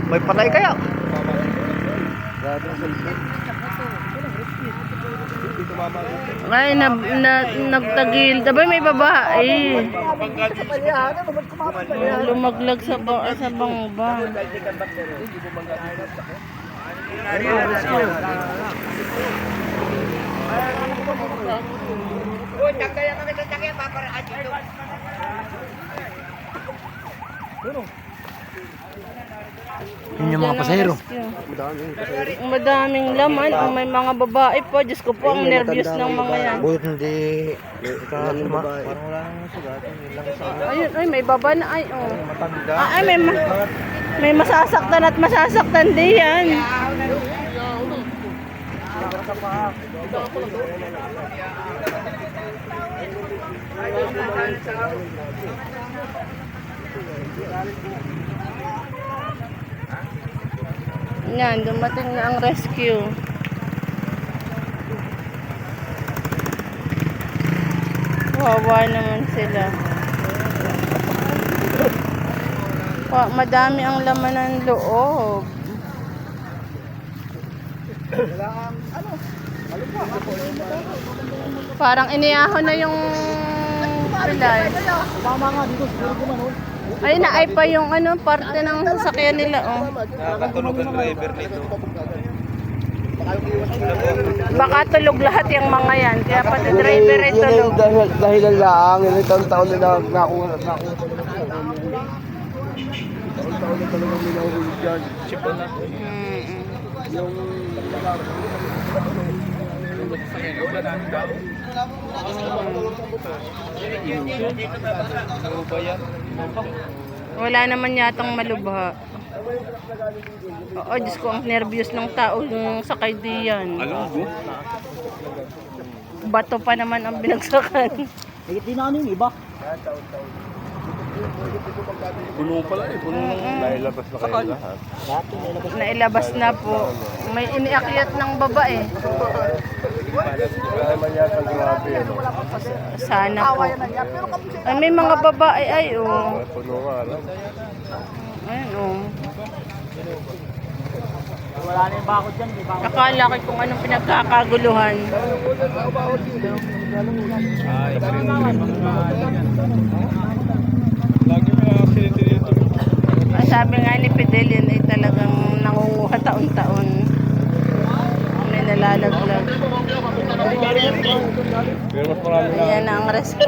May patay kaya? Ay, nagtagil. Dabay may babae. Lumaglag sa bangbang. Yun yung mga pasahero. Madaming laman. Ang may mga babae po. Diyos ko po, ang nervyos ng mga yan. Bulit hindi ikasama. Parang wala nang sugat. Ayun, ay, may baba na. Ay, oh. Matanda. Ay, may masasaktan at masasaktan din yan. Yan, dumating na ang rescue. Wawa naman sila. Madami ang laman ng loob. Parang iniahon na yung pilay. Ay, naay pa yung parte ng sasakyan nila, oh. Nakakatulog ang driver nito. Baka tulog lahat yung mga yan. Kaya pati driver ay tulog. Dahil lang, yung taon-taon nila nakuha. Taon-taon na talagang minahuli dyan. Sipa na. Wala naman yatang malubha. Oo, Diyos ko, ang nervyos ng tao yung sakay diyan. Bato pa naman ang binagsakan. Higit din na yung iba. Puno pala eh. Puno nailabas na kayo lahat. Nailabas na po. May iniakyat ng babae. Sana po. Ay, may mga babae ay, oh. Puno nga alam. Ayun, oh. Wala na yung bakod dyan. Akala ko kung anong pinagkakaguluhan. Sabi nga ni Fidel, yun ay talagang nangunguha taon-taon. May nalalaglag. Ayan ang rescue.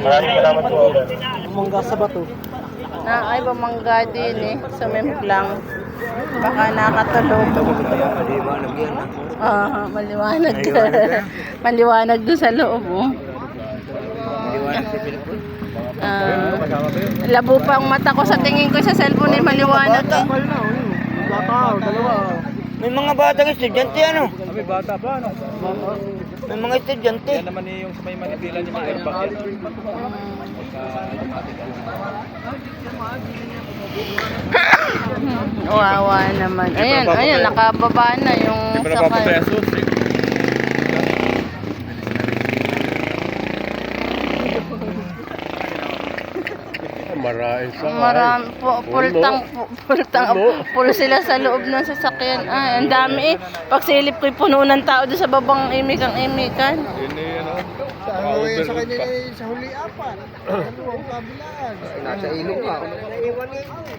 Bumangga sa bato. Ay, bumangga din eh. Sumimplang. Baka nakatulog. Maliwanag. Maliwanag doon sa loob, oh. Labo pa ang mata ko sa tingin ko sa cellphone ay maliwanag eh. May mga batang estudyante ano? May bata pa ano? May mga estudyante. Yan naman yung sa may Manila niya may airbag yan. Wawa naman. Ayan, nakababa na yung sakay. Marami po, full sila sa loob ng sasakyan. Ay, ang dami eh. Pag silip ko'y puno ng tao doon sa babang imikan. Sa kanya sa huli apan. Ang kabilaan. Nasa ilog ka.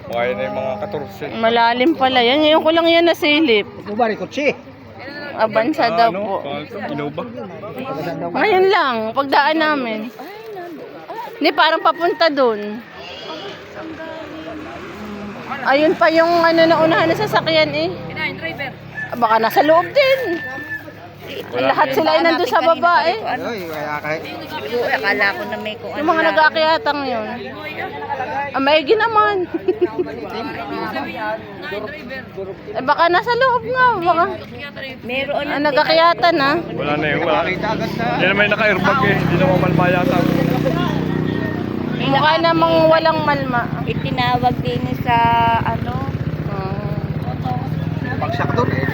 Kaya na yung mga 14. Malalim pala yan. Ngayon ko lang yan nasilip. Bari kotse. Abansa daw po. Inuba? Ngayon lang, pagdaan namin. Hindi, parang papunta doon. Ayun pa yung naunahan na sasakyan eh. Driver. Baka nasa loob din. Lahat sila ay nandun sa baba eh. Akala ko na may kung Yung mga nag-aakyatang yun. Maigi naman. Baka nasa loob nga. Baka. meron Nag-aakyatan ha. Wala na yun. Yan naman yung naka-airbag eh. Hindi naman malmayata. Mukha namang walang malma. itinawag din sa Pagsak doon eh.